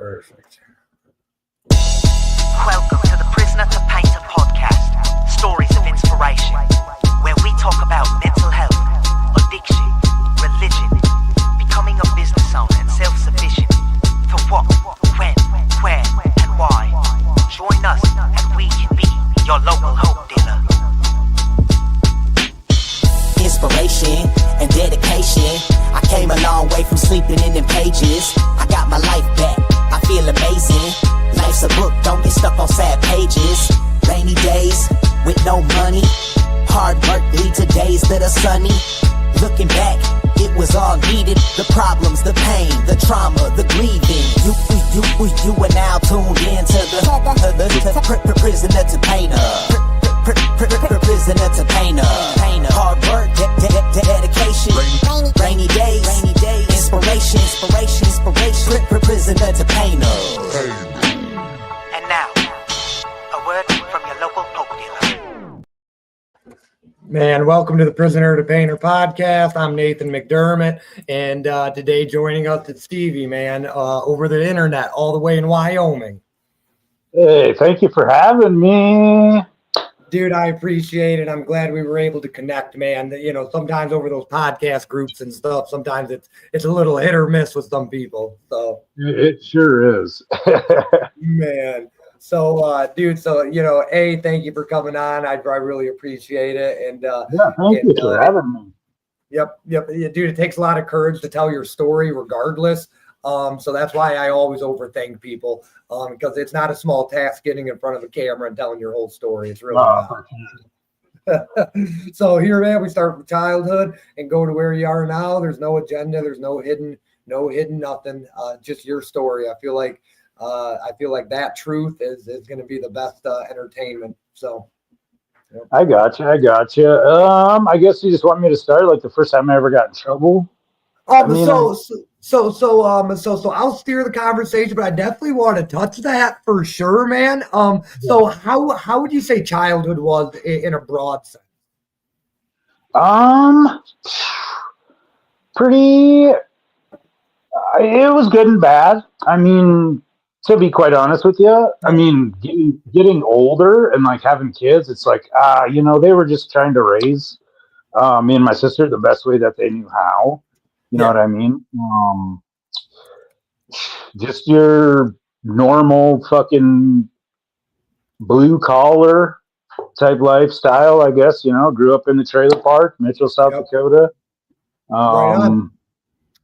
Perfect. Welcome to the Prisoner to Painter podcast, stories of inspiration, where we talk about mental health, addiction, religion, becoming a business owner and self-sufficient, for what, when, where, and why. Join us and we can be your local hope dealer. Inspiration and dedication. I came a long way from sleeping in them pages. I got my life back, I feel amazing. Life's a book, don't get stuck on sad pages. Rainy days with no money, hard work lead to days that are sunny. Looking back, it was all needed. The problems, the pain, the trauma, the grieving. You are now tuned into the prisoner to painter. Prisoner to painter. Hard work, dedication. Rainy days, inspiration. Prisoner to painter. And now, a word from your local hope dealer. Man, welcome to the Prisoner to Painter podcast. I'm Nathan McDermott, and today joining us is Stevie, man, over the internet, all the way in Wyoming. Hey, thank you for having me. Dude, I appreciate it. I'm glad we were able to connect, man. You know, sometimes over those podcast groups and stuff, sometimes it's a little hit or miss with some people. So It sure is. man. So, dude, thank you for coming on. I really appreciate it. And Thank you for having me. Yep. Yeah, dude, it takes a lot of courage to tell your story regardless. So that's why I always overthink people, because it's not a small task getting in front of a camera and telling your whole story. It's really not. So here, man, we start from childhood and go to where you are now. There's no agenda. There's no hidden nothing. Just your story. I feel like that truth is going to be the best entertainment. So. Yep. I got you. I guess you just want me to start like the first time I ever got in trouble. So I'll steer the conversation, but I definitely want to touch that for sure, man. So how would you say childhood was in a broad sense? Pretty. It was good and bad. I mean, to be quite honest with you, I mean, getting older and like having kids, it's like, they were just trying to raise me and my sister the best way that they knew how. You know what I mean? Just your normal fucking blue collar type lifestyle, I guess. Grew up in the trailer park, Mitchell, South Dakota. Right on.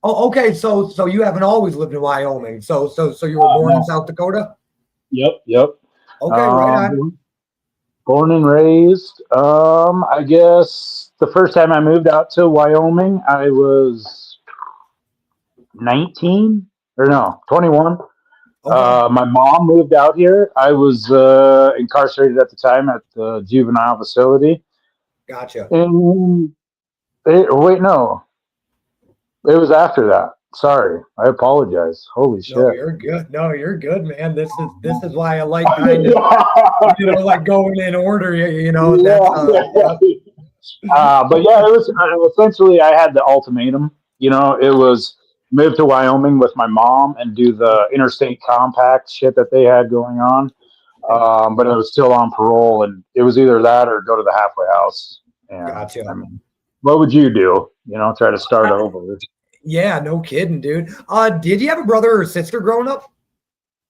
Oh, okay. So you haven't always lived in Wyoming. So you were born in South Dakota? Yep. Okay, right on. Born and raised. I guess the first time I moved out to Wyoming, I was 21. Okay. My mom moved out here. I was incarcerated at the time at the juvenile facility. Gotcha. And it was after that. Sorry, I apologize. Holy shit. No, you're good. No, you're good, man. This is why I like kind of like going in order. But yeah, it was essentially I had the ultimatum. It was move to Wyoming with my mom and do the interstate compact shit that they had going on. But I was still on parole, and it was either that or go to the halfway house. And, gotcha. I mean, what would you do? Try to start over. Yeah, no kidding, dude. Did you have a brother or sister growing up?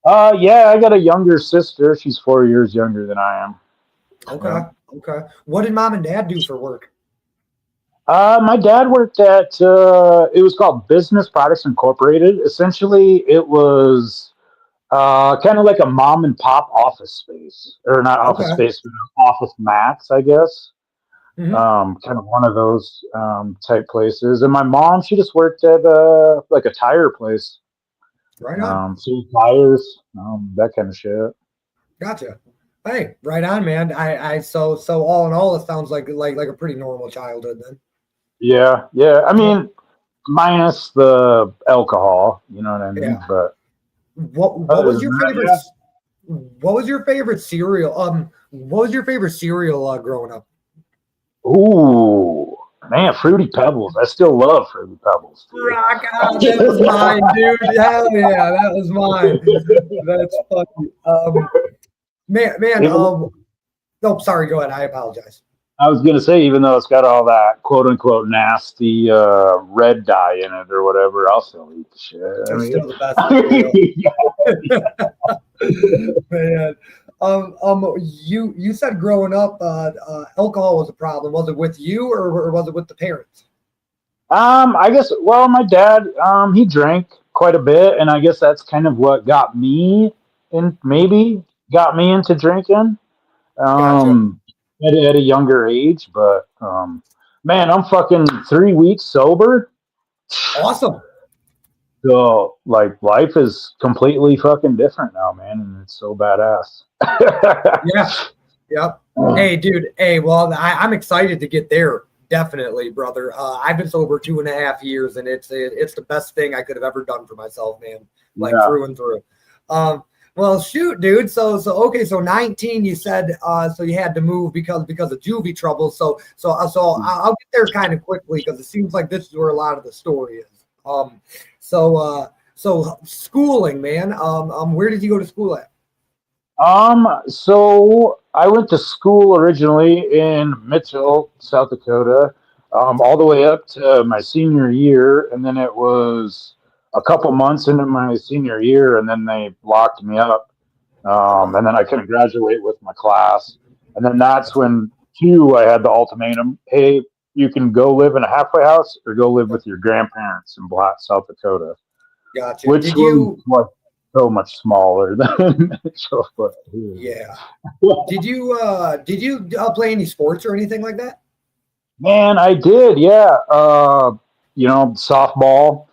Yeah, I got a younger sister. She's 4 years younger than I am. Okay. What did mom and dad do for work? My dad worked at, it was called Business Products Incorporated. Essentially, it was kind of like a mom and pop office space. Or not office space, but office mats, I guess. Mm-hmm. Kind of one of those type places. And my mom, she just worked at like a tire place. Right on. Sold tires, that kind of shit. Gotcha. Hey, right on, man. So all in all, it sounds like a pretty normal childhood then. Yeah. I mean, minus the alcohol, you know what I mean? Yeah. But what was your favorite? Yeah. What was your favorite cereal? What was your favorite cereal growing up? Ooh, Man, Fruity Pebbles. I still love Fruity Pebbles, dude. Rock on. That was mine, dude. Hell yeah, that was mine. That's funny. Man. Even, No, sorry. Go ahead. I apologize. I was gonna say, even though it's got all that quote unquote nasty red dye in it or whatever, I'll still eat the shit. They're still the best cereal. Man. You said growing up, alcohol was a problem. Was it with you or was it with the parents? I guess. Well, my dad, he drank quite a bit, and I guess that's kind of what got me into drinking. Gotcha. At a younger age, but man, I'm fucking 3 weeks sober. Awesome. So like life is completely fucking different now, man, and it's so badass. Yeah. Yep. Hey, dude. Hey, well, I'm excited to get there. Definitely, brother. I've been sober 2.5 years, and it's the best thing I could have ever done for myself, man. Like through and through. Well, shoot, dude. So okay. So 19, you said. So you had to move because of juvie trouble. So I'll get there kind of quickly because it seems like this is where a lot of the story is. So schooling, man. Where did you go to school at? So I went to school originally in Mitchell, South Dakota, all the way up to my senior year, and then it was a couple months into my senior year, and then they locked me up, and then I couldn't graduate with my class, and then that's when I had the ultimatum: hey, you can go live in a halfway house or go live with your grandparents in Blatt, South Dakota, Gotcha. which was like so much smaller than Mitchell. Yeah. Did you play any sports or anything like that? Man, I did, yeah. Softball.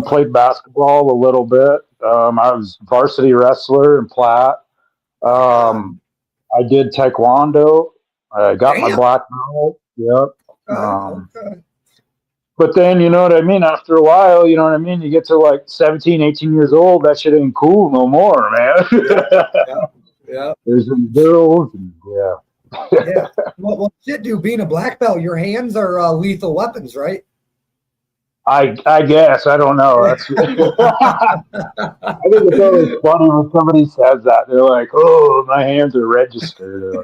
Played basketball a little bit. I was varsity wrestler in Platt. I did taekwondo. I got my black belt. Yep. Okay. But then, you know what I mean? After a while, you know what I mean? You get to like 17, 18 years old, that shit ain't cool no more, man. Yeah. There's some girls, and yeah. Well, shit, dude, being a black belt, your hands are lethal weapons, right? I guess. I don't know. That's, I think it's always funny when somebody says that. They're like, oh, my hands are registered.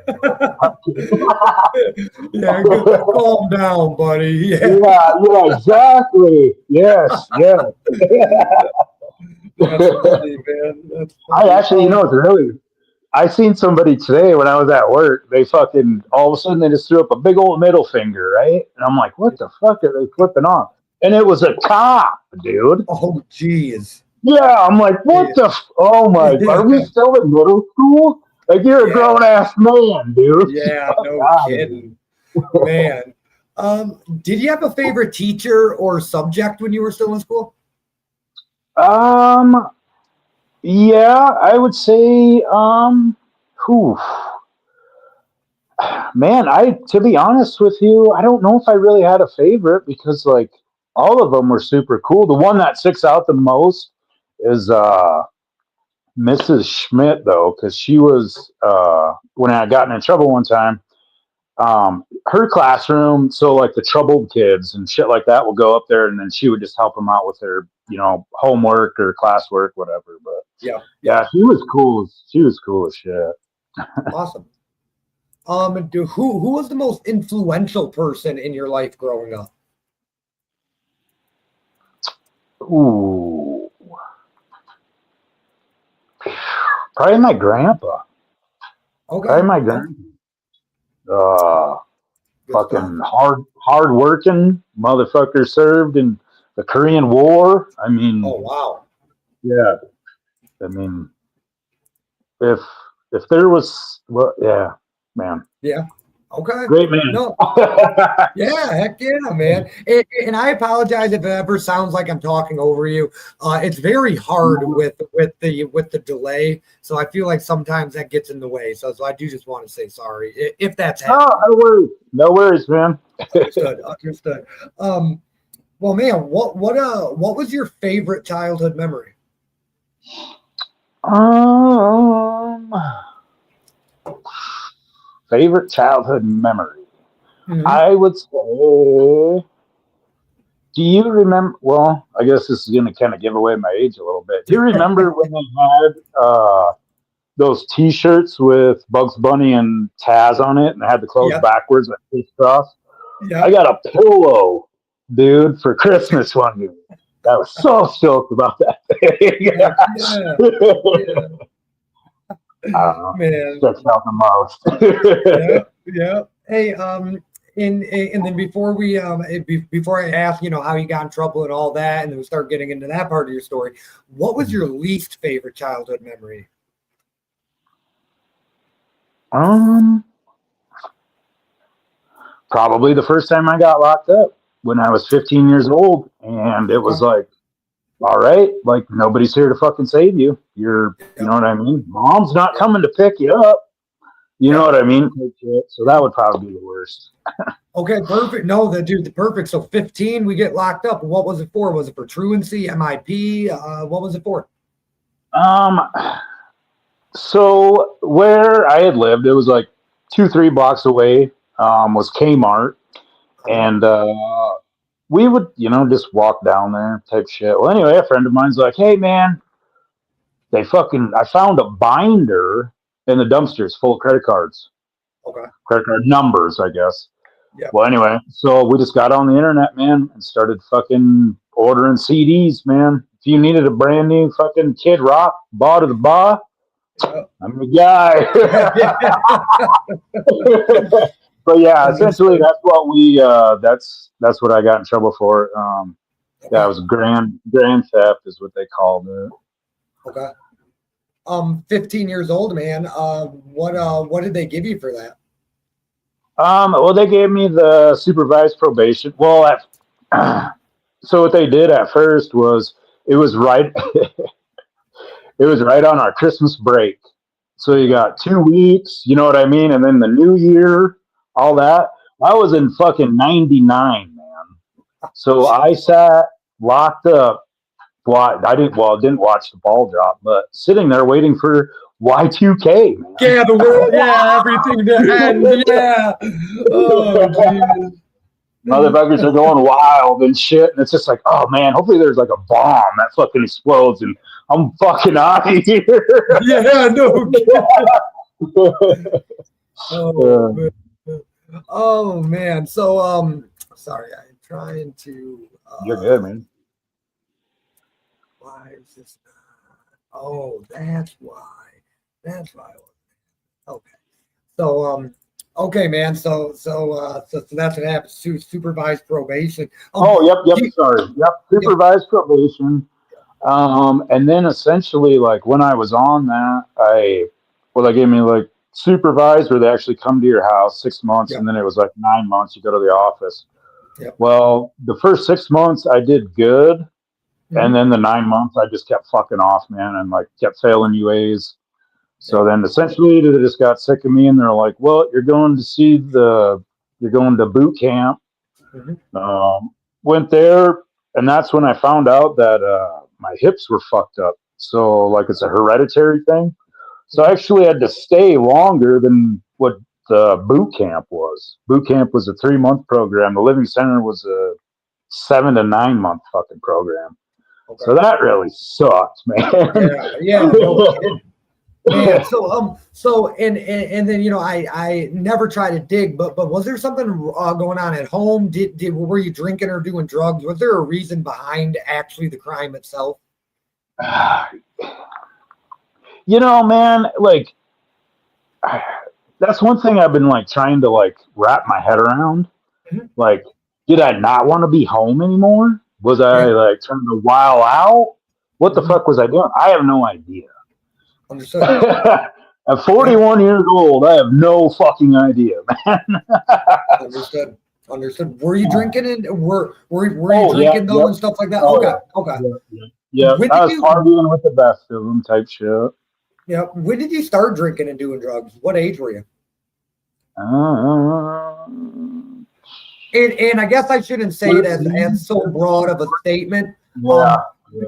Yeah, calm down, buddy. Yeah, exactly. Yes. That's funny, man. That's funny. I actually, it's really, I seen somebody today when I was at work. They fucking, all of a sudden, they just threw up a big old middle finger, right? And I'm like, what the fuck are they flipping off? And it was a cop, dude. Oh, geez. Yeah, I'm like, what the? Oh my! Are we still in middle school? Like, you're a grown ass man, dude. Yeah, no kidding, man. Did you have a favorite teacher or subject when you were still in school? Yeah, I would say, man, to be honest with you, I don't know if I really had a favorite because like all of them were super cool. The one that sticks out the most is Mrs. Schmidt, though, because she was when I got in trouble one time. Her classroom, so like the troubled kids and shit like that will go up there, and then she would just help them out with their homework or classwork, whatever. But yeah, she was cool. She was cool as shit. Awesome. Who was the most influential person in your life growing up? Ooh, probably my grandpa. Okay. Probably my grandpa. Fucking hard working motherfucker, served in the Korean War. I mean, oh wow. Yeah. I mean, if there was, well, yeah, man. Yeah. Okay. Great man. No. Yeah, heck yeah, man. And I apologize if it ever sounds like I'm talking over you. It's very hard with the delay, so I feel like sometimes that gets in the way. So I do just want to say sorry if that's happening. Oh, no worries, man. Understood. Well, man, what was your favorite childhood memory? Favorite childhood memory. I would say, do you remember? Well, I guess this is going to kind of give away my age a little bit. Do you remember when they had those T-shirts with Bugs Bunny and Taz on it, and they had the clothes backwards and crisscross? I got a pillow, dude, for Christmas one year. I was so stoked about that thing. I don't know. Man, that's out the most. Hey, and then before we before I ask, how you got in trouble and all that, and then we start getting into that part of your story, what was your least favorite childhood memory? Probably the first time I got locked up when I was 15 years old, and it was like, all right, like nobody's here to fucking save you. You know what I mean? Mom's not coming to pick you up. You know what I mean? So that would probably be the worst. Okay, perfect. No, the perfect. So 15, we get locked up. What was it for? Was it for truancy, MIP? What was it for? So where I had lived, it was like 2-3 blocks away, was Kmart. And we would, just walk down there type shit. Well, anyway, a friend of mine's like, hey, man, I found a binder in the dumpsters full of credit cards. Okay. Credit card numbers, I guess. Yeah. Well, anyway, so we just got on the internet, man, and started fucking ordering CDs, man. If you needed a brand new fucking Kid Rock, Bar to the Bar, I'm the guy. But yeah, essentially that's what that's what I got in trouble for. That was grand theft is what they called it. Okay. 15 years old, man. What did they give you for that? Well, they gave me the supervised probation. Well, so what they did at first was it was right on our Christmas break. So you got 2 weeks, you know what I mean? And then the new year, all that. I was in fucking 99, man. So I sat locked up. Didn't watch the ball drop, but sitting there waiting for Y2K, man. Yeah, the world, everything to end, Oh, geez. Motherfuckers are going wild and shit, and it's just like, oh man, hopefully there's like a bomb that fucking explodes and I'm fucking out of here. Yeah, no. Oh man. So sorry, I'm trying to You're good, man. Why is this not? Oh, that's why. Okay. So okay, man. So that's what happens. Supervised probation. Supervised probation. And then essentially, like when I was on that, they gave me like supervised, where they actually come to your house 6 months, and then it was like 9 months. You go to the office. Yep. Well, the first 6 months I did good, and then the 9 months I just kept fucking off, man, and like kept failing UAs. So then essentially they just got sick of me, and they're like, well, you're going to boot camp. Went there, and that's when I found out that my hips were fucked up. So like it's a hereditary thing. So I actually had to stay longer than what the boot camp was. Boot camp was a 3-month program. The Living Center was a 7 to 9 month fucking program. Okay. So that really sucked, man. Yeah. Yeah, so and then I never try to dig, but was there something going on at home? Were you drinking or doing drugs? Was there a reason behind actually the crime itself? Man, like that's one thing I've been like trying to like wrap my head around. Like, did I not want to be home anymore? Was I like trying to while out? What the fuck was I doing? I have no idea. Understood. At 41 years old, I have no fucking idea, man. Understood. Were you drinking and were you drinking though and stuff like that? Okay. Yeah. I was partying with the best of them type shit. Yeah. When did you start drinking and doing drugs? What age were you? And I guess I shouldn't say it as so broad of a statement.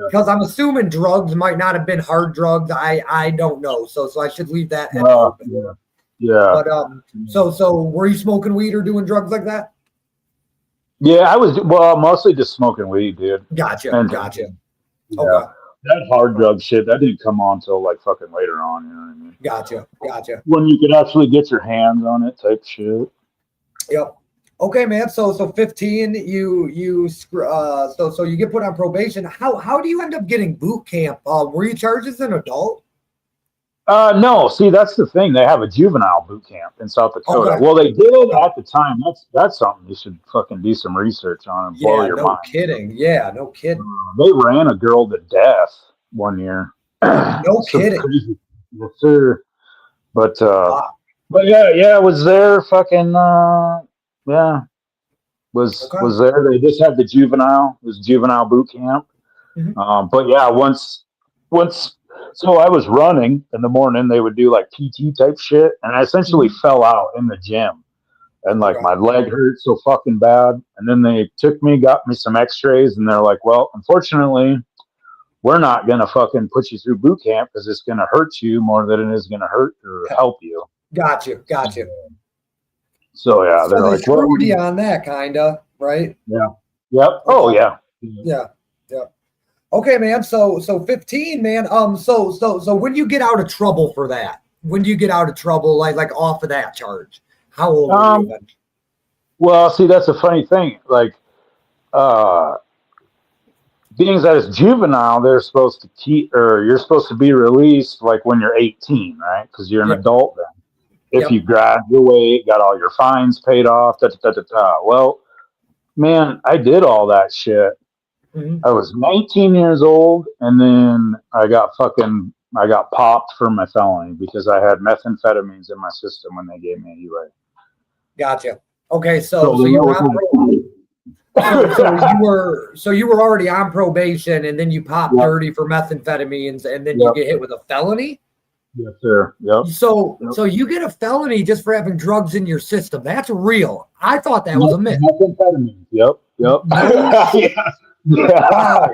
Because I'm assuming drugs might not have been hard drugs. I don't know. So I should leave that open. Yeah. But so were you smoking weed or doing drugs like that? Yeah, I was mostly just smoking weed, dude. Gotcha. And yeah, Okay. that hard drug shit that didn't come on till like fucking later on. You know what I mean? Gotcha. When you could actually get your hands on it, type shit. Yep. Okay, man. So 15, so you get put on probation. How do you end up getting boot camp? Were you charged as an adult? No. See, that's the thing. They have a juvenile boot camp in South Dakota. Okay. Well, they did at the time. That's something you should fucking do some research on and blow your mind. Kidding. Yeah, no kidding. They ran a girl to death one year. No kidding. Crazy. Yes, sir. But Wow. but yeah, it was there. Fucking was there. They just had the juvenile. It was juvenile boot camp. Mm-hmm. But yeah, once so I was running in the morning. They would do like PT type shit, and I essentially fell out in the gym, and like my leg hurt so fucking bad. And then they took me, got me some X-rays, and they're like, "Well, unfortunately, we're not gonna fucking put you through boot camp because it's gonna hurt you more than it is gonna hurt or help you." Gotcha. So yeah, So they're they like, screwed you on that, kinda, right? Yeah. Yep. Oh yeah. Yeah. Okay, man. So 15, man. So when you get out of trouble for that, when do you get out of trouble, like off of that charge? How old are you then? Well, see, that's a funny thing. Like, being that it's juvenile, they're supposed to keep, or you're supposed to be released like when you're 18, right? Because you're an adult then. If you graduate, got all your fines paid off, Well, man, I did all that shit. I was 19 years old, and then I got popped for my felony because I had methamphetamines in my system when they gave me a UA. Gotcha. Okay, so you were on so you were already on probation, and then you popped dirty for methamphetamines, and then you get hit with a felony. Yes, sir. Yep. So you get a felony just for having drugs in your system. That's real. I thought that was a myth. Methamphetamines. Yep. Wow.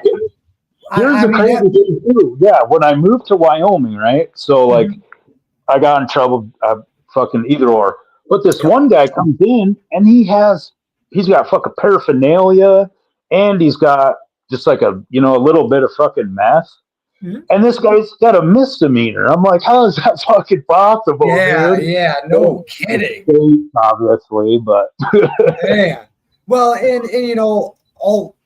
Here's the crazy thing too. Yeah, when I moved to Wyoming, right? So like, I got in trouble. Fucking either or. But this one guy comes in, and he's got fucking paraphernalia, and he's got just like a little bit of fucking meth. And this guy's got a misdemeanor. I'm like, how is that fucking possible? Dude? Yeah, no kidding. Obviously, but yeah. Well, and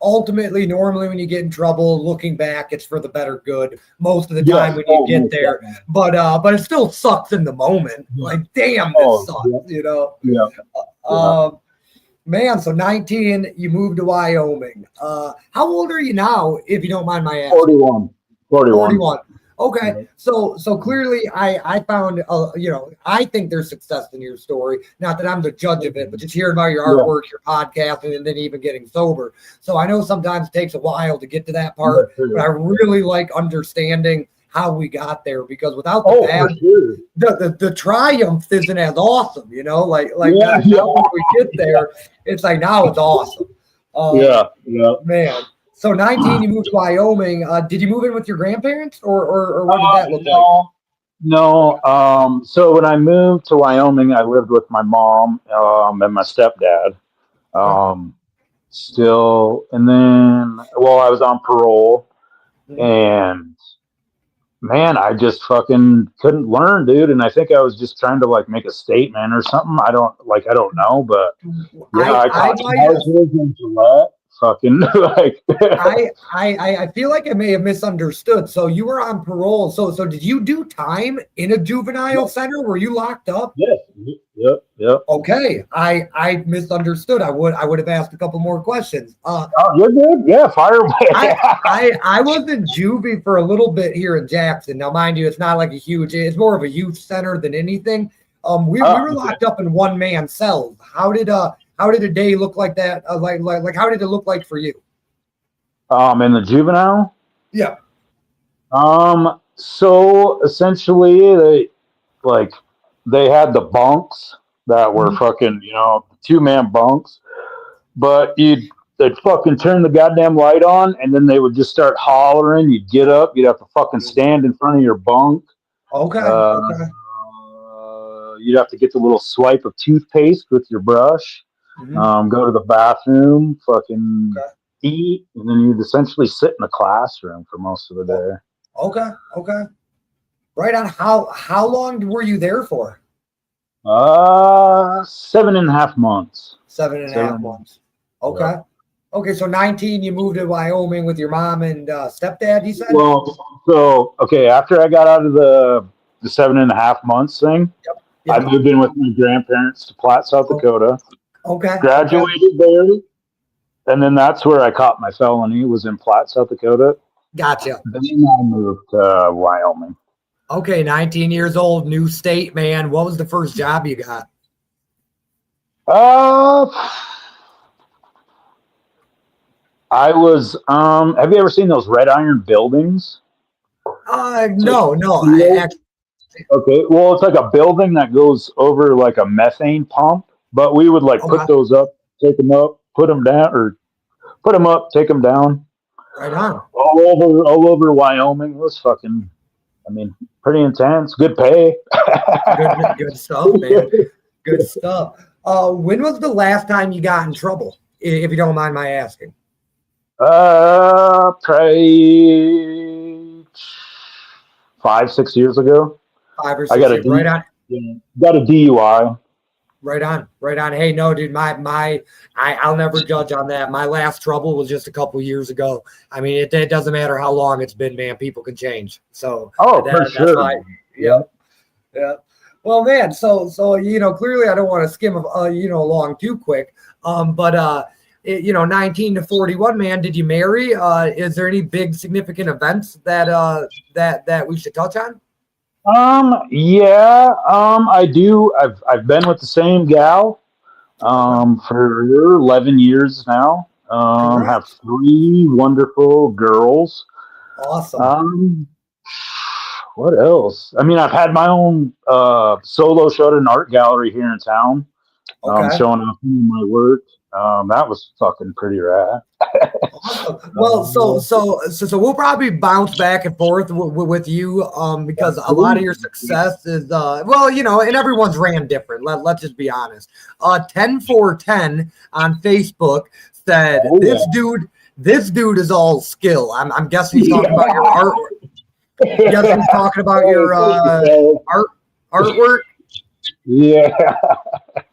ultimately, normally when you get in trouble, looking back, it's for the better good most of the time when you get there. But it still sucks in the moment. Like, damn, this sucks. Man, so 19, you moved to Wyoming. How old are you now, if you don't mind my asking? 41. Okay, so clearly I found I think there's success in your story. Not that I'm the judge of it, but just hearing about your artwork, your podcasting, and then even getting sober. So I know sometimes it takes a while to get to that part, but I really like understanding how we got there, because without the bad, the triumph isn't as awesome, now when we get there, it's like now it's awesome. Man. So 19, you moved to Wyoming. Did you move in with your grandparents, or what did that look like? No. So when I moved to Wyoming, I lived with my mom and my stepdad. Still, and then I was on parole, and man, I just fucking couldn't learn, dude. And I think I was just trying to like make a statement or something. I don't know, but I caught charges in Gillette. Fucking like I feel like I may have misunderstood. So you were on parole. So did you do time in a juvenile center? Were you locked up? Yes. Yep. Okay. I misunderstood. I would have asked a couple more questions. You're good. Yeah, fire away. I was in juvie for a little bit here in Jackson. Now, mind you, it's not like it's more of a youth center than anything. We were locked up in one-man cells. How did a day look like that? Like how did it look like for you? In the juvenile? Yeah. So essentially they had the bunks that were fucking, 2-man bunks, but they'd fucking turn the goddamn light on, and then they would just start hollering. You'd get up, you'd have to fucking stand in front of your bunk. Okay. you'd have to get the little swipe of toothpaste with your brush, Mhm. go to the bathroom, fucking Okay. eat, and then you'd essentially sit in the classroom for most of the Oh, day. okay. Okay. Right on. How long were you there for? 7.5 months. Seven and a half Seven. months. Yeah. Okay. Okay. So 19, you moved to Wyoming with your mom and stepdad, you said? Well, so okay, after I got out of the 7.5 months thing, Yep. I Yep. moved in with my grandparents to Platte, South Oh, Dakota. okay. Okay. Graduated there, and then that's where I caught my felony. Was in Platte, South Dakota. Gotcha. Then I moved to Wyoming. Okay. 19 years old, new state, man. What was the first job you got? Uh, I was. Have you ever seen those red iron buildings? It's like No. I steel. actually, Okay, well, it's like a building that goes over like a methane pump, but we would like okay. put those up, take them up, put them down, or put them up, take them down, Right on. all over Wyoming. It was fucking, I mean, pretty intense. Good pay. Good stuff, man. Good stuff. When was the last time you got in trouble? If you don't mind my asking. Probably 5, 6 years ago. 5 or 6 I years. Right on. got a DUI. Right on. Right on. Hey, no, dude, I'll never judge on that. My last trouble was just a couple years ago. I mean, it doesn't matter how long it's been, man. People can change. So Oh, for that's sure. why. Yeah. Yeah. Well, man, so clearly I don't want to skim along too quick. But 19 to 41, man, did you marry? Is there any big significant events that we should touch on? Yeah, I do. I've been with the same gal Okay. for 11 years now. Have Congrats. 3 wonderful girls. Awesome. Um, what else? I mean, I've had my own solo show at an art gallery here in town, Okay. showing off my work. That was fucking pretty rad. Awesome. Well, so we'll probably bounce back and forth with you because a lot of your success is and everyone's ran different. Let's just be honest. 10-4-10 on Facebook said Oh, this dude is all skill. I'm guessing he's talking about your artwork. Guessing he's talking about your artwork. Yeah.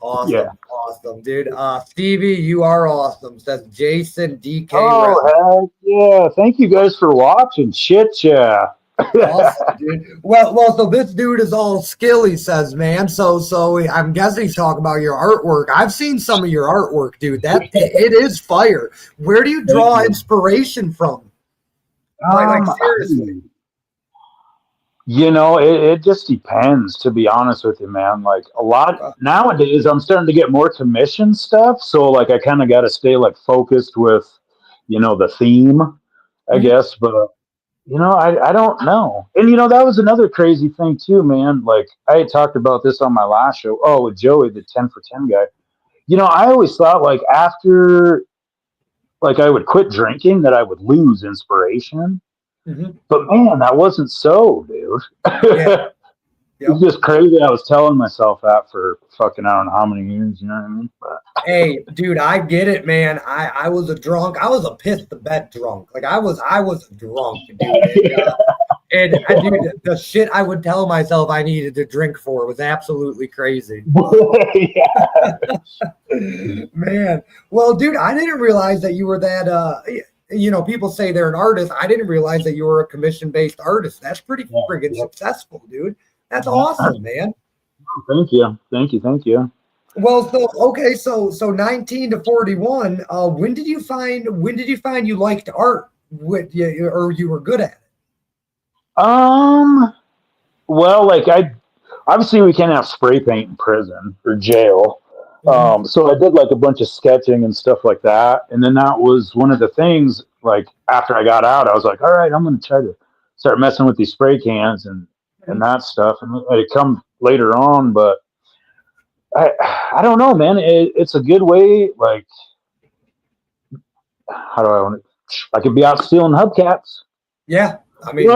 Awesome. Yeah. Awesome, dude. Stevie, you are awesome, says Jason DK. Oh, heck yeah. Thank you guys for watching. Shit, yeah. Awesome, dude. Well, so this dude is all skill, he says, man. So I'm guessing he's talking about your artwork. I've seen some of your artwork, dude. It is fire. Where do you draw inspiration from? Like seriously. It just depends, to be honest with you, man. Like a lot nowadays, I'm starting to get more commission stuff. So like I kind of got to stay like focused with, the theme, I guess. But I don't know. And that was another crazy thing too, man. Like I had talked about this on my last show. Oh, with Joey, the 10 for 10 guy. I always thought like after like I would quit drinking that I would lose inspiration. But man, that wasn't so, dude. Yeah. It's just crazy. I was telling myself that for fucking I don't know how many years, you know what I mean? But hey, dude, I get it, man. I was a drunk. I was a piss the bed drunk. Like I was drunk, dude. And dude, the shit I would tell myself I needed to drink for was absolutely crazy. Man. Well, dude, I didn't realize that you were that people say they're an artist. I didn't realize that you were a commission-based artist. That's pretty friggin' successful, dude. That's awesome, man. Thank you. Well, so 19 to 41. When did you find you liked art or you were good at it? Well, like obviously we can't have spray paint in prison or jail. So I did like a bunch of sketching and stuff like that. And then that was one of the things, like after I got out, I was like, all right, I'm going to try to start messing with these spray cans and that stuff. And it come later on, but I don't know, man. It's a good way. Like, how do I want it? I could be out stealing hubcaps. Yeah. I mean,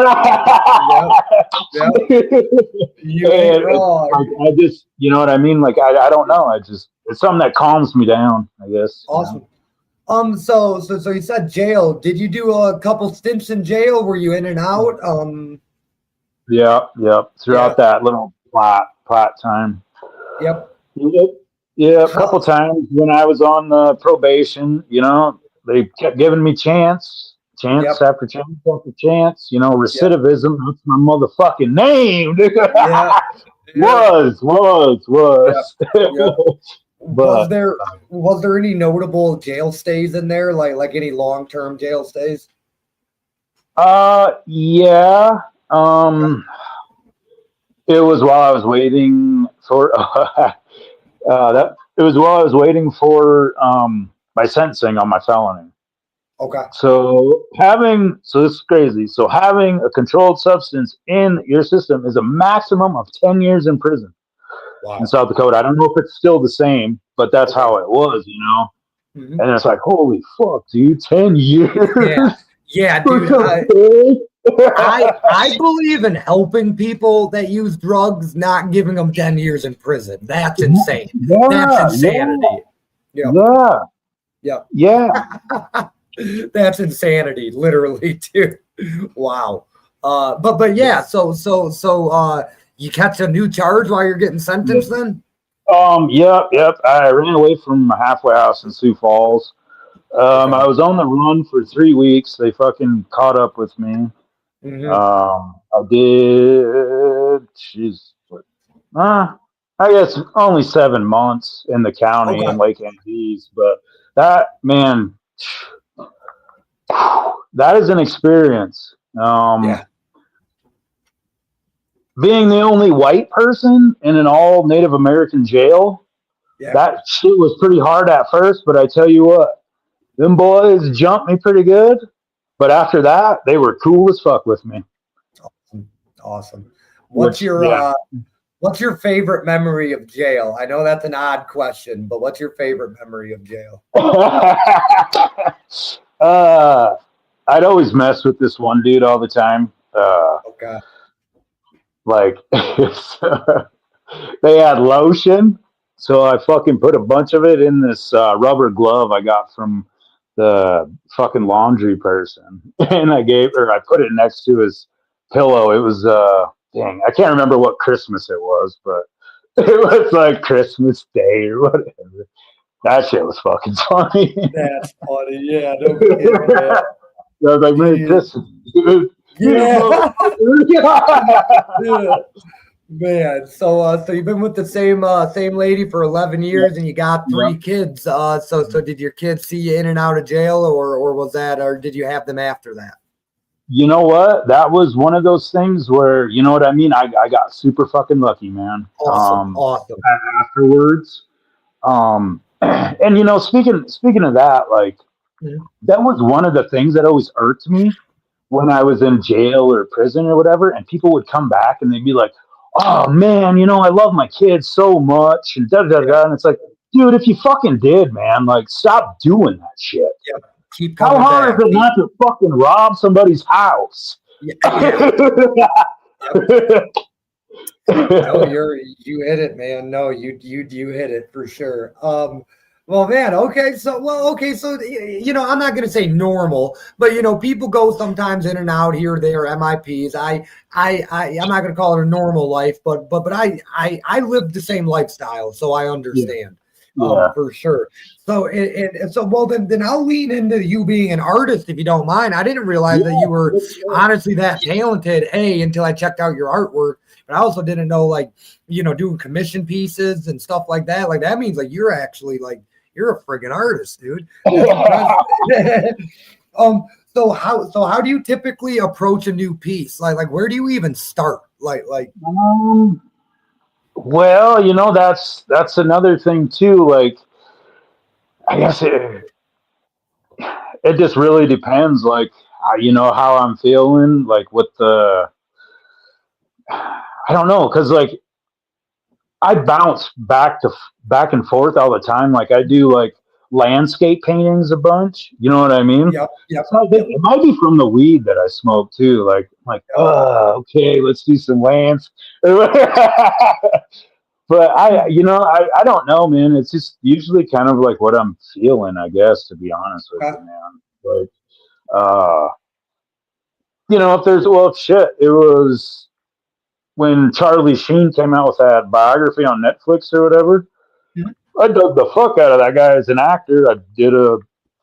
Yeah. You ain't And wrong. I just, you know what I mean? Like, I don't know. It's something that calms me down, I guess. Awesome. So you said jail. Did you do a couple stints in jail? Were you in and out? Yeah. Yeah. Throughout that little plot time. Yep. Yep. Yeah, a couple How, times when I was on probation, they kept giving me chance yep. after chance after chance. Yep. Recidivism, that's my motherfucking name. Yeah. Yeah. Yep. was. Yep. Was But there was there any notable jail stays in there? Like any long-term jail stays? yeah. Okay. It was while I was waiting for that. It was while I was waiting for my sentencing on my felony. Okay. So this is crazy. So having a controlled substance in your system is a maximum of 10 years in prison in Wow. South Dakota. I don't know if it's still the same, but that's Okay. how it was. Mhm. And it's like, holy fuck, dude, 10 Yeah. years Yeah, for dude. something. I believe in helping people that use drugs, not giving them 10 years in prison. That's insane. That's Yeah, insanity. Yep. yeah, Yep. yeah. That's insanity, literally, too. Wow. But yeah, so you catch a new charge while you're getting sentenced then? Yep. I ran away from a halfway house in Sioux Falls. Okay. I was on the run for 3 weeks. They fucking caught up with me. Hmm. I did, I guess only 7 months in the county in Okay. Lake Andes, but that, man, that is an experience. Yeah. Being the only white person in an all Native American jail, Yeah. that shit was pretty hard at first, but I tell you what, them boys jumped me pretty good. But after that, they were cool as fuck with me. Awesome. What's Which, your yeah. what's your favorite memory of jail? I know that's an odd question, but what's your favorite memory of jail? I'd always mess with this one dude all the time. Okay. Like, they had lotion, so I fucking put a bunch of it in this rubber glove I got from the fucking laundry person, and I put it next to his pillow. It was dang, I can't remember what Christmas it was, but it was like Christmas Day or whatever. That shit was fucking funny. That's funny. Yeah, no kidding, man. I was like, Merry Dude. Christmas, dude. Yeah. Yeah. Man, so you've been with the same lady for 11 years and you got Yeah. 3 kids. So did your kids see you in and out of jail or did you have them after that? You know what? That was one of those things where, you know what I mean? I got super fucking lucky, man. Awesome. Afterwards. And speaking of that, like, Mhm. that was one of the things that always irked me when I was in jail or prison or whatever, and people would come back and they'd be like, "Oh man, I love my kids so much," and da da Yeah. da. And it's like, dude, if you fucking did, man, like, stop doing that shit. Yep. Keep How coming hard back. is it not to fucking rob somebody's house? Yeah. Yep. No, you hit it, man. No, you hit it for sure. Well, man, okay, so I'm not gonna say normal, but people go sometimes in and out here, there, MIPs. I'm not gonna call it a normal life, but I live the same lifestyle, so I understand. Yeah. For sure. So and so well then I'll lean into you being an artist if you don't mind. I didn't realize that you were honestly that talented, until I checked out your artwork. But I also didn't know, like, doing commission pieces and stuff like that. Like, that means, like, you're actually, like, you're a friggin' artist, dude. That's so how do you typically approach a new piece? Like where do you even start? Well, that's another thing too. Like, I guess it just really depends. Like, how I'm feeling. Like, I don't know, because like I bounce back and forth all the time. Like, I do like landscape paintings a bunch. You know what I mean? Yep. Yep. It might be from the weed that I smoke too. Okay, let's do some lands. But I don't know, man. It's just usually kind of like what I'm feeling, I guess, to be honest with Okay. you, man. Like, if there's, well, shit, it was when Charlie Sheen came out with that biography on Netflix or whatever. Mhm. I dug the fuck out of that guy as an actor. I did a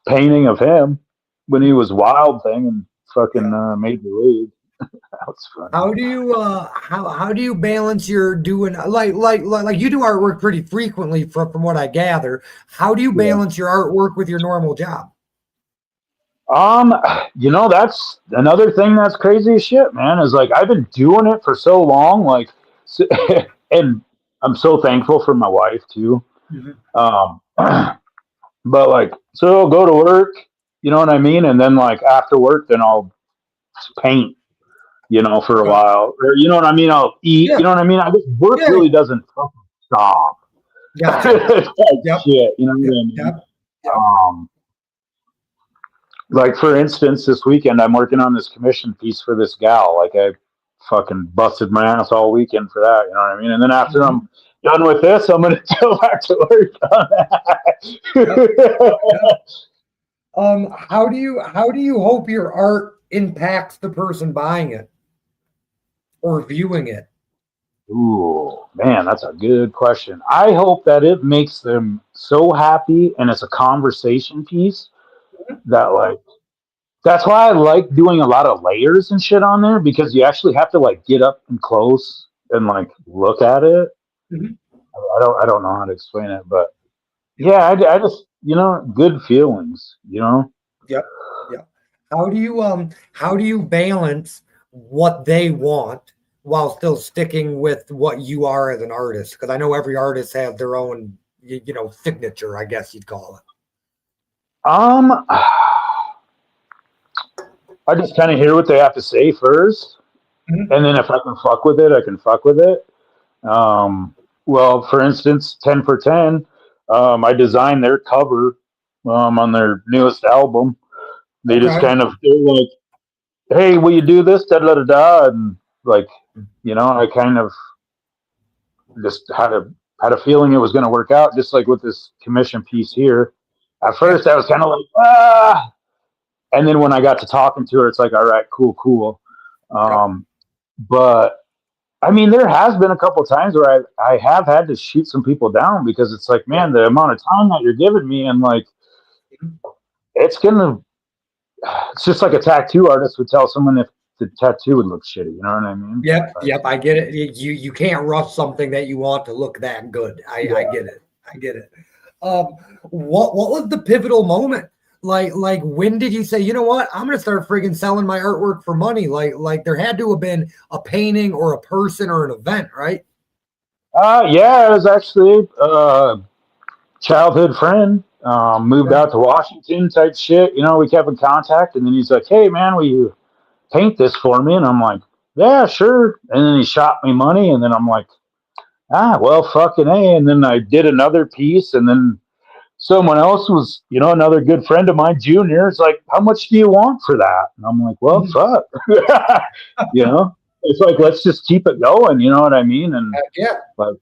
painting of him when he was Wild Thing and fucking Yeah. made the league. That was funny. How do you balance your doing like you do artwork pretty frequently from what I gather. How do you Yeah. balance your artwork with your normal job? That's another thing that's crazy as shit, man, is like I've been doing it for so long, and I'm so thankful for my wife too. Mhm. Um, but like, so I'll go to work, you know what I mean? And then like after work, then I'll paint, for a Okay. while, or you know what I mean? I'll eat, you Yeah. know what I mean? I guess work Yeah. really doesn't fucking stop. Gotcha. It's like Yep. shit, you know what Yep. I mean? Yep. Yep. Like for instance, this weekend I'm working on this commission piece for this gal. Like I fucking busted my ass all weekend for that. You know what I mean? And then after I'm Mhm. done with this, I'm gonna go back to work on Yep. that. Yep. How do you hope your art impacts the person buying it or viewing it? Ooh, man, that's a good question. I hope that it makes them so happy and it's a conversation piece that like that's why I like doing a lot of layers and shit on there because you actually have to like get up and close and like look at it. Mhm. I don't know how to explain it, but Yep. yeah, I just good feelings. Yep. Yep. How do you balance what they want while still sticking with what you are as an artist? Because I know every artist has their own, signature, I guess you'd call it. Um, I just kind of hear what they have to say first, Mhm. and then if I can fuck with it, I can fuck with it. Um, well, for instance, 10 for 10, I designed their cover on their newest album. They just Okay. kind of they're like, "Hey, will you do this?" Da da da da, and like, I kind of just had a feeling it was going to work out, just like with this commission piece here. At Yeah. first, I was kind of like, and then when I got to talking to her, it's like, all right, cool, cool. Yep. Um, but I mean, there has been a couple of times where I have had to shoot some people down because it's like, Yeah. man, the amount of time that you're giving me, and like, Mhm. it's gonna, it's just like a tattoo artist would tell someone if the tattoo would look shitty. You know what I mean? Yep. Like, Yep. I get it. You can't rush something that you want to look that good. I yeah. get it. I get it. Um, what was the pivotal moment? Like when did you say, you know what, I'm gonna start friggin' selling my artwork for money? Like there had to have been a painting or a person or an event, right? Yeah, it was actually childhood friend. Moved Okay. out to Washington type shit. We kept in contact, and then he's like, "Hey, man, will you paint this for me?" And I'm like, "Yeah, sure." And then he shot me money, and then I'm like, well, fucking A. And then I did another piece, and then someone else was, another good friend of mine, Junior. It's like, "How much do you want for that?" And I'm like, "Well, Mhm. fuck." you know, it's like, let's just keep it going. You know what I mean? And Heck yeah. like,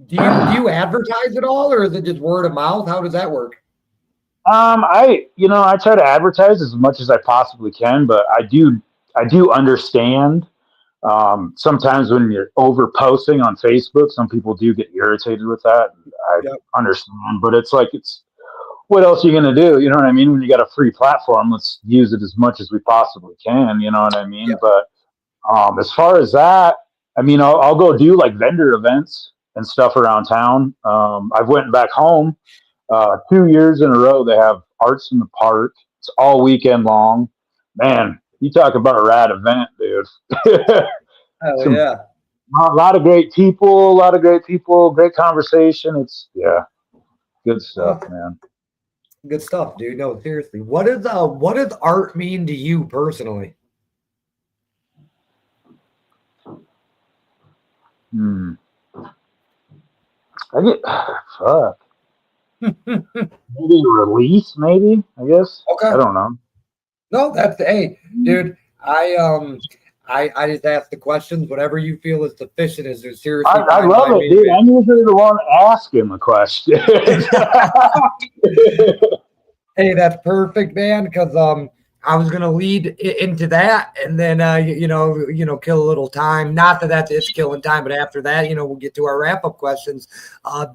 Do you advertise at all, or is it just word of mouth? How does that work? I try to advertise as much as I possibly can, but I do understand. Sometimes when you're over posting on Facebook, some people do get irritated with that. I Yep. understand, but it's like, what else are you going to do? You know what I mean? When you got a free platform, let's use it as much as we possibly can. You know what I mean? Yep. But as far as that, I mean, I'll go do like vendor events and stuff around town. I've went back home 2 years in a row. They have Arts in the Park. It's all weekend long. Man, you talk about a rad event, dude. Oh Some yeah. a lot of great people, great conversation. It's good stuff, Oh, man. good stuff, dude. No, seriously. What does art mean to you personally? Hmm. I get fuck. Maybe release, maybe, I guess. Okay. I don't know. No, that's hey, dude. I just ask the questions. Whatever you feel is sufficient is seriously I fine love by it, me, dude. man. I'm usually the one asking the questions. Hey, that's perfect, man. Because I was gonna lead into that, and then kill a little time. Not that it's killing time, but after that, we'll get to our wrap up questions.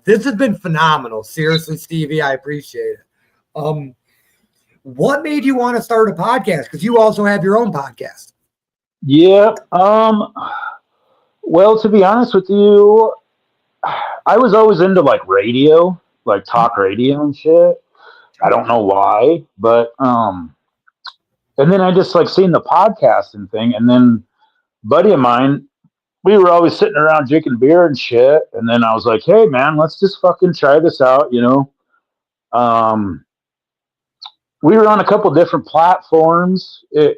This has been phenomenal. Seriously, Stevie, I appreciate it. What made you want to start a podcast? Because you also have your own podcast. Yeah. Well, to be honest with you, I was always into like radio, like talk radio and shit. I don't know why, but and then I just like seen the podcasting thing, and then buddy of mine, we were always sitting around drinking beer and shit, and then I was like, hey man, let's just fucking try this out, Um, we were on a couple different platforms, it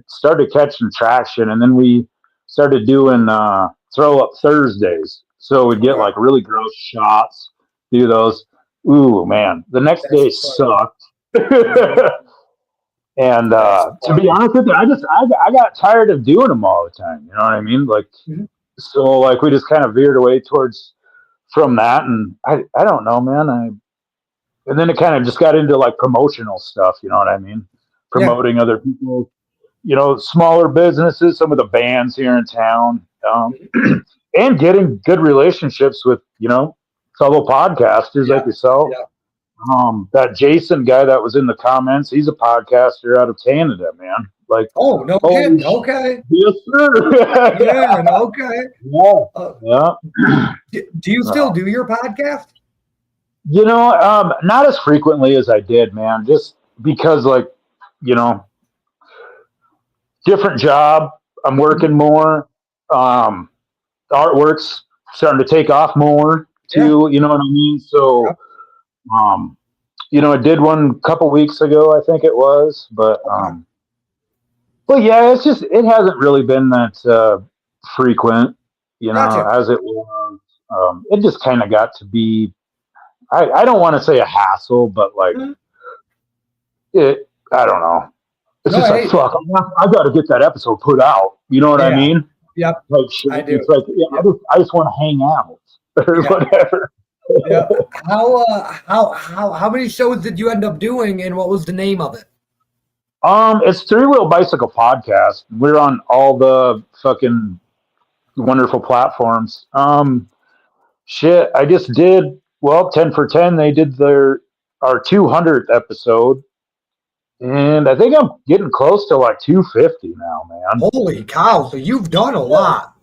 started catching traction, and then we started doing throw up Thursdays. So we'd get Okay. like really gross shots, do those. Ooh man, the next day That's funny. sucked. And That's to be funny. honest with you, I got tired of doing them all the time. You know what I mean? Like, Mhm. so like we just kind of veered away towards from that, and I don't know, man. And then it kind of just got into like promotional stuff. You know what I mean? Yeah. Promoting other people, smaller businesses, some of the bands here in town, and getting good relationships with fellow podcasters like yourself. Yeah. That Jason guy that was in the comments, he's a podcaster out of Canada, man. Like, Oh, no kidding. Okay. yes, sir. Yeah. Okay. Yeah. Yeah. Do you still do your podcast? Not as frequently as I did, man. Just because, like, different job. I'm working more. Artwork's starting to take off more too. You know what I mean? So, I did one a couple weeks ago, I think it was, but yeah, it hasn't really been that frequent, Gotcha. as it was. It just kind of got to be. I don't want to say a hassle, but like it. I don't know. It's No, just like hey. fuck. I got to get that episode put out. You know what I Yeah. mean? Yep. Like shit, I do. it's like I just want to hang out or whatever. Yeah. How many shows did you end up doing, and what was the name of it? It's Three Wheel Bicycle Podcast. We're on all the fucking wonderful platforms. Shit, I just did 10 for 10. They did our 200th episode, and I think I'm getting close to like 250 now, man. Holy cow! So you've done a lot.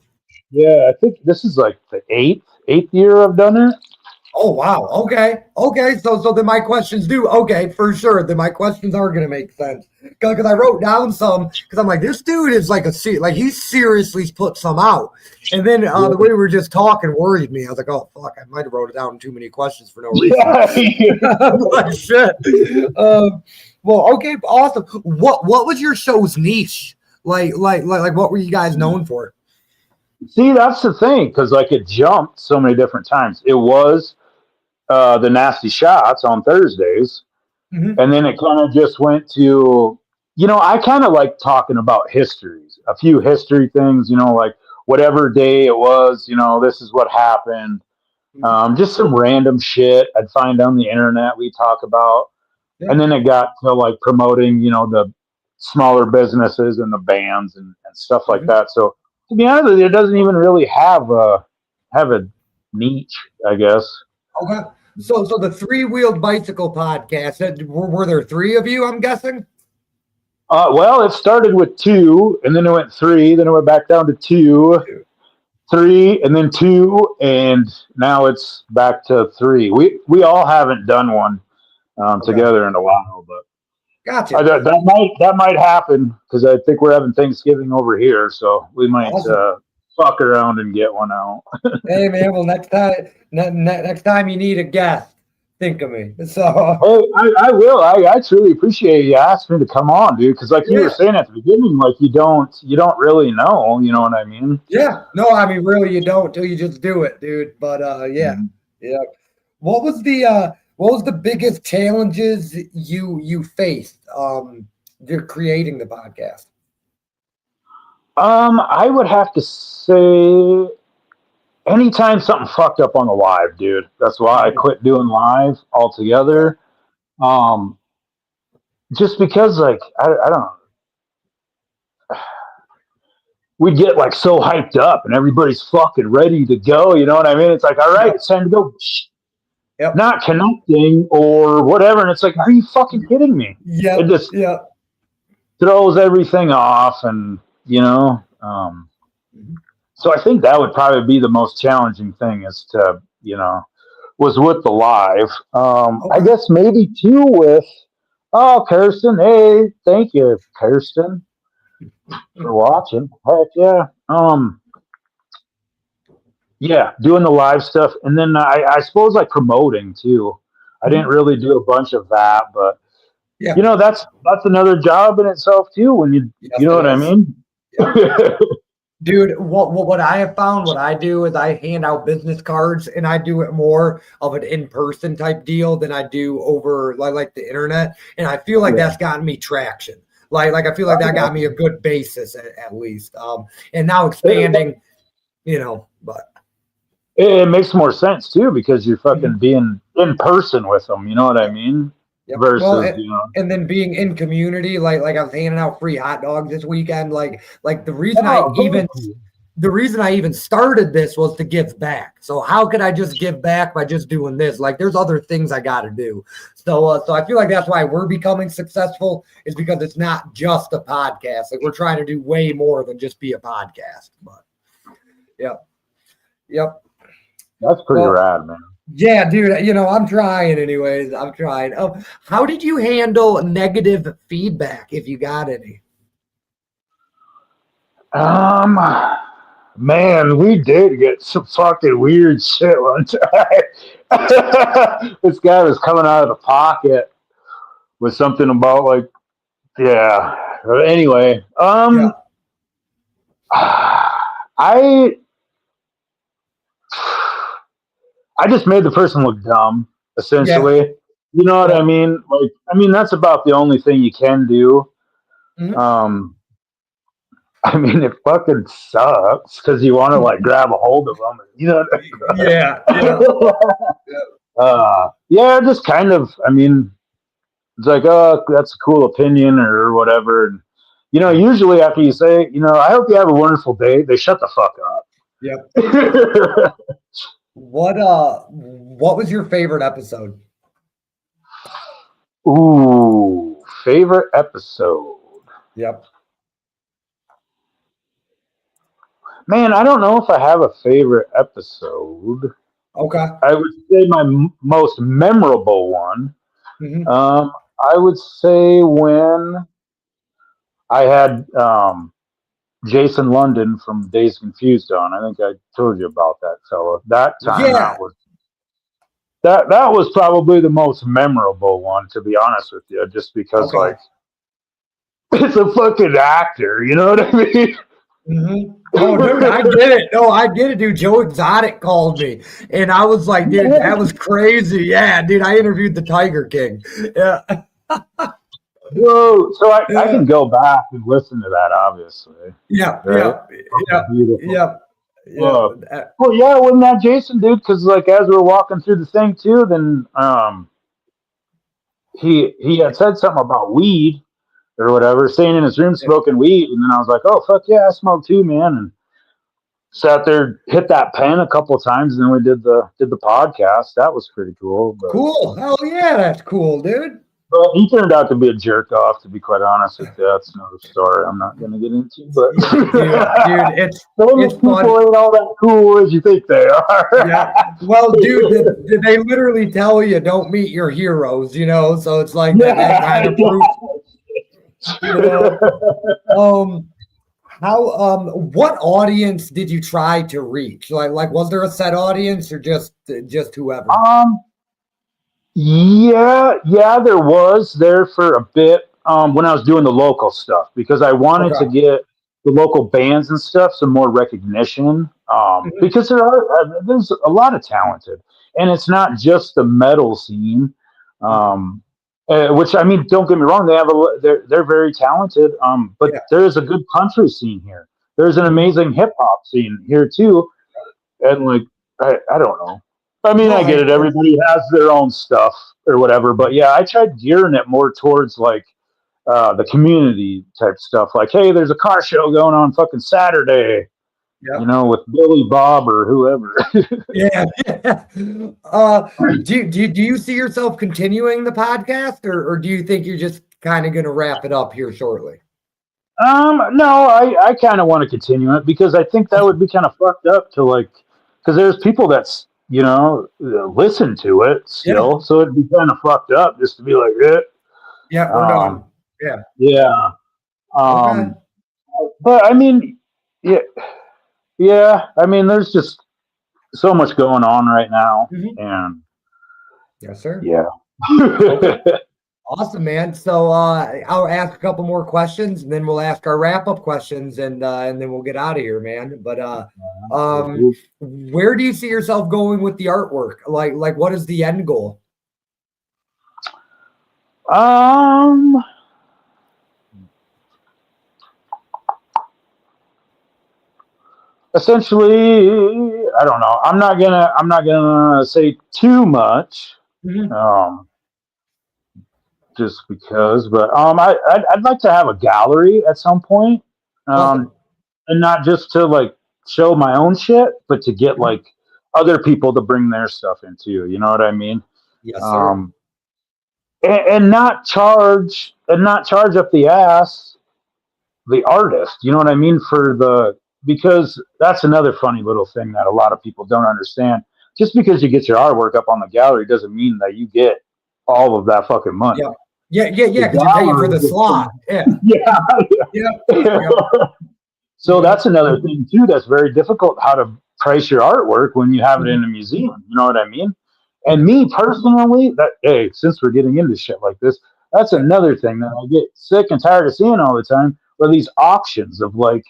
Yeah, I think this is like the eighth year I've done it. Oh wow. Okay. So then my questions do. Okay, for sure. Then my questions are gonna make sense because I wrote down some because I'm like, this dude is like he seriously put some out. And then the way we were just talking worried me. I was like, oh fuck, I might have wrote it down too many questions for no reason. I'm like shit. Well, okay, awesome. What was your show's niche? Like what were you guys known for? See, that's the thing, because like it jumped so many different times. It was the Nasty Shots on Thursdays, and then it kind of just went to, I kind of like talking about histories, a few history things, like whatever day it was, this is what happened. Just some random shit I'd find on the internet we talk about. Yeah. And then it got to like promoting, the smaller businesses and the bands and stuff like that. So to be honest with you, it doesn't even really have a niche, I guess. Okay. So the Three-Wheeled Bicycle Podcast, were there three of you, I'm guessing? Well, it started with two, and then it went three, then it went back down to two, three, and then two, and now it's back to three. We all haven't done one together in a while, but gotcha. That might happen because I think we're having Thanksgiving over here, so we might fuck around and get one out. Hey man, well next time you need a guest, think of me. So I will. I truly appreciate you asking me to come on, dude. Because like you were saying at the beginning, like you don't really know. You know what I mean? Yeah. No, I mean really, you don't till you just do it, dude. But yeah. what was the biggest challenges you faced you're creating the podcast? I would have to say anytime something fucked up on the live, dude. That's why I quit doing live altogether. Just because, like, I don't know. We get like so hyped up and everybody's fucking ready to go. You know what I mean? It's like, all right, it's time to go. Yep. Not connecting or whatever. And it's like, are you fucking kidding me? Yeah. It just throws everything off, and so I think that would probably be the most challenging thing is to, was with the live. I guess maybe too with, Kirsten. Hey, thank you, Kirsten, for watching. Heck yeah. Yeah, doing the live stuff. And then I suppose like promoting too. I didn't really do a bunch of that, but that's another job in itself too. When you know what I mean? Yeah. Dude, what I have found, what I do is I hand out business cards, and I do it more of an in-person type deal than I do over like the internet. And I feel like that's gotten me traction. Like I feel like that got me a good basis at least. And now expanding, but it makes more sense too because you're fucking being in person with them. You know what I mean? Yep. Versus, and then being in community, like I was handing out free hot dogs this weekend. Like the reason I even started this was to give back. So how could I just give back by just doing this? Like there's other things I got to do. So I feel like that's why we're becoming successful is because it's not just a podcast. Like we're trying to do way more than just be a podcast. But yep. That's pretty rad, man. Yeah, dude, I'm trying anyways. I'm trying. How did you handle negative feedback if you got any? Man, we did get some fucking weird shit one time. This guy was coming out of the pocket with something about like, anyway, I just made the person look dumb, essentially. Yeah. You know what I mean? Like, that's about the only thing you can do. Mm-hmm. It fucking sucks because you want to like grab a hold of them. You know what I mean? Just kind of, it's like, oh, that's a cool opinion or whatever. And, usually after you say, I hope you have a wonderful day, they shut the fuck up. Yep. What was your favorite episode? Ooh, favorite episode. Yep. Man, I don't know if I have a favorite episode. Okay. I would say my most memorable one. Mm-hmm. I would say when I had Jason London from Days Confused on. I think I told you about that fella. That time that was probably the most memorable one, to be honest with you, just because like it's a fucking actor, you know what I mean? Mm-hmm. Oh, dude, I get it. No, I get it, dude. Joe Exotic called me, and I was like, dude, that was crazy. Yeah, dude, I interviewed the Tiger King. Yeah. Whoa, so I can go back and listen to that, obviously. Yeah, right? yeah. Well, yeah, wasn't that Jason, dude? Because like as we were walking through the thing too, then he had said something about weed or whatever, staying in his room smoking weed, and then I was like, oh fuck yeah, I smoke too, man, and sat there, hit that pen a couple of times, and then we did the podcast. That was pretty cool. But, cool, hell yeah, that's cool, dude. Well, he turned out to be a jerk off, to be quite honest with you. That's another story I'm not going to get into. But dude, it's people ain't all that cool as you think they are. Yeah. Well, dude, they literally tell you don't meet your heroes, so it's like that kind of proof. What audience did you try to reach? Like was there a set audience or just whoever? Yeah, there was there for a bit when I was doing the local stuff because I wanted to get the local bands and stuff some more recognition because there's a lot of talented. and it's not just the metal scene. Which, I mean, don't get me wrong, they're very talented. But Yeah. there is a good country scene here. There's an amazing hip hop scene here too, and like I don't know. I mean, No, I get it. Everybody has their own stuff or whatever, but yeah, I tried gearing it more towards like the community type stuff. Like, hey, there's a car show going on fucking Saturday, yeah. with Billy Bob or whoever. Yeah. Do you see yourself continuing the podcast, or do you think you're just kind of going to wrap it up here shortly? No, I kind of want to continue it because I think that would be kind of fucked up to like, because there's people that's, listen to it still. So it'd be kind of fucked up just to be like, Yeah, we're done. Yeah. Yeah. Okay. But I mean, yeah. I mean, there's just so much going on right now. And Yes, sir. yeah. Awesome, man. So I'll ask a couple more questions, and then we'll ask our wrap-up questions, and then we'll get out of here, man. But where do you see yourself going with the artwork? Like what is the end goal? Essentially, I don't know. I'm not gonna say too much. Just because, but I'd like to have a gallery at some point, and not just to like show my own shit, but to get like other people to bring their stuff into. You know what I mean? Yes, sir. And not charge up the ass the artist. You know what I mean? Because that's another funny little thing that a lot of people don't understand. Just because you get your artwork up on the gallery doesn't mean that you get all of that fucking money. Yeah. Because you're paying for the slot. Yeah. So that's another thing too. That's very difficult, how to price your artwork when you have it in a museum. You know what I mean? And me personally, since we're getting into shit like this, that's another thing that I get sick and tired of seeing all the time. Are these auctions of like,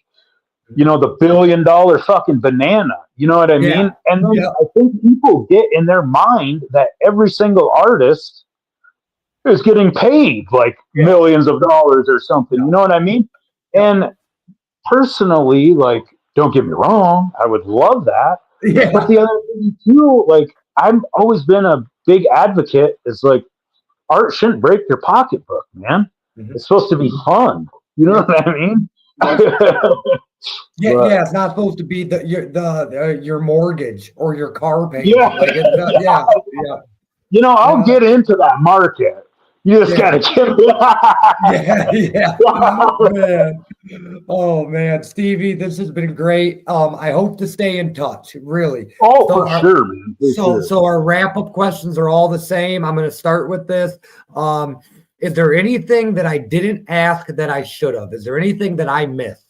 the $1 billion fucking banana. You know what I mean? And then I think people get in their mind that every single artist is getting paid like millions of dollars or something. You know what I mean? And personally, like, don't get me wrong, I would love that. But the other thing too, like, I've always been a big advocate is like, art shouldn't break your pocketbook, man. It's supposed to be fun. You know what I mean? It's not supposed to be your mortgage or your car payment. I'll get into that market. You just gotta get man. Oh man, Stevie, this has been great. I hope to stay in touch, really. For sure, man. So our wrap-up questions are all the same. I'm gonna start with this. Is there anything that I didn't ask that I should have? Is there anything that I missed?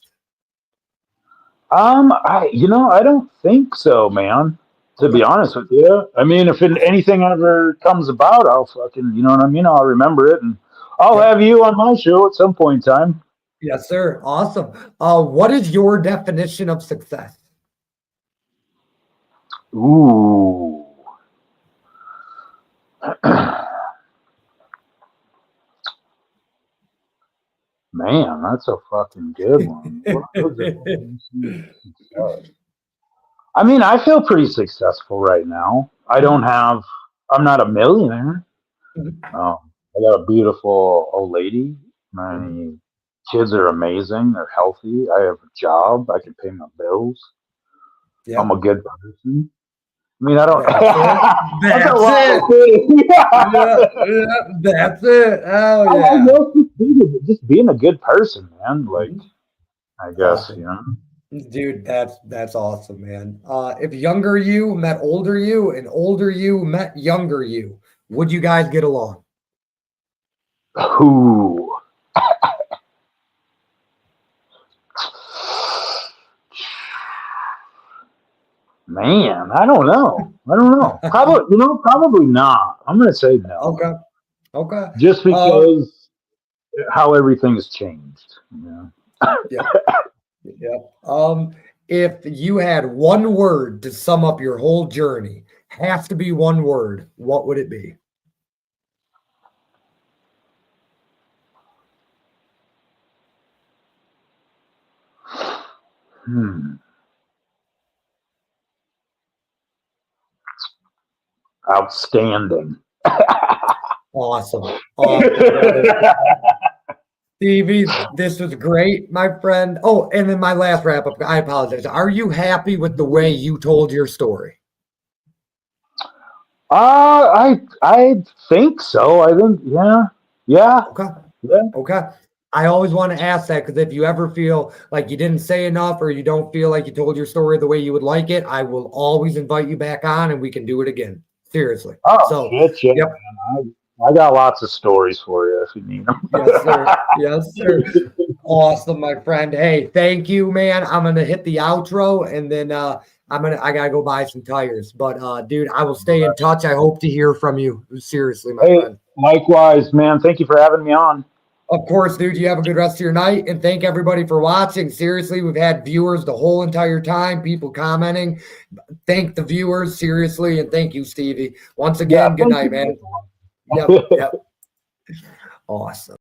I don't think so, man. To be honest with you, I mean, if anything ever comes about, I'll fucking, you know what I mean? I'll remember it, and I'll have you on my show at some point in time. Yes, sir. Awesome. What is your definition of success? Ooh. Man, that's a fucking good one. I mean, I feel pretty successful right now. I'm not a millionaire. I got a beautiful old lady. My kids are amazing. They're healthy. I have a job. I can pay my bills. I'm a good person. I mean, I don't. That's it. Oh yeah. Just being a good person, man. Like, I guess Dude, that's awesome, man. If younger you met older you and older you met younger you, would you guys get along? Ooh. Man, I don't know. Probably not. I'm gonna say no. Okay. Just because how everything's changed. Yeah. If you had one word to sum up your whole journey, has to be one word, what would it be? Outstanding. Awesome. Brother. Stevie, this was great, my friend. Oh, and then my last wrap up. I apologize. Are you happy with the way you told your story? I think so. I think yeah. Okay. I always want to ask that because if you ever feel like you didn't say enough or you don't feel like you told your story the way you would like it, I will always invite you back on and we can do it again. Seriously. Oh, shit, yep. Man. I got lots of stories for you if you need them. Yes, sir. Yes, sir. Awesome, my friend. Hey, thank you, man. I'm gonna hit the outro and then I gotta go buy some tires. But dude, I will stay in touch. I hope to hear from you. Seriously, my friend. Likewise, man. Thank you for having me on. Of course, dude. You have a good rest of your night, and thank everybody for watching. Seriously, we've had viewers the whole entire time, people commenting. Thank the viewers, seriously, and thank you, Stevie. Once again, good night, man. Yep. Awesome.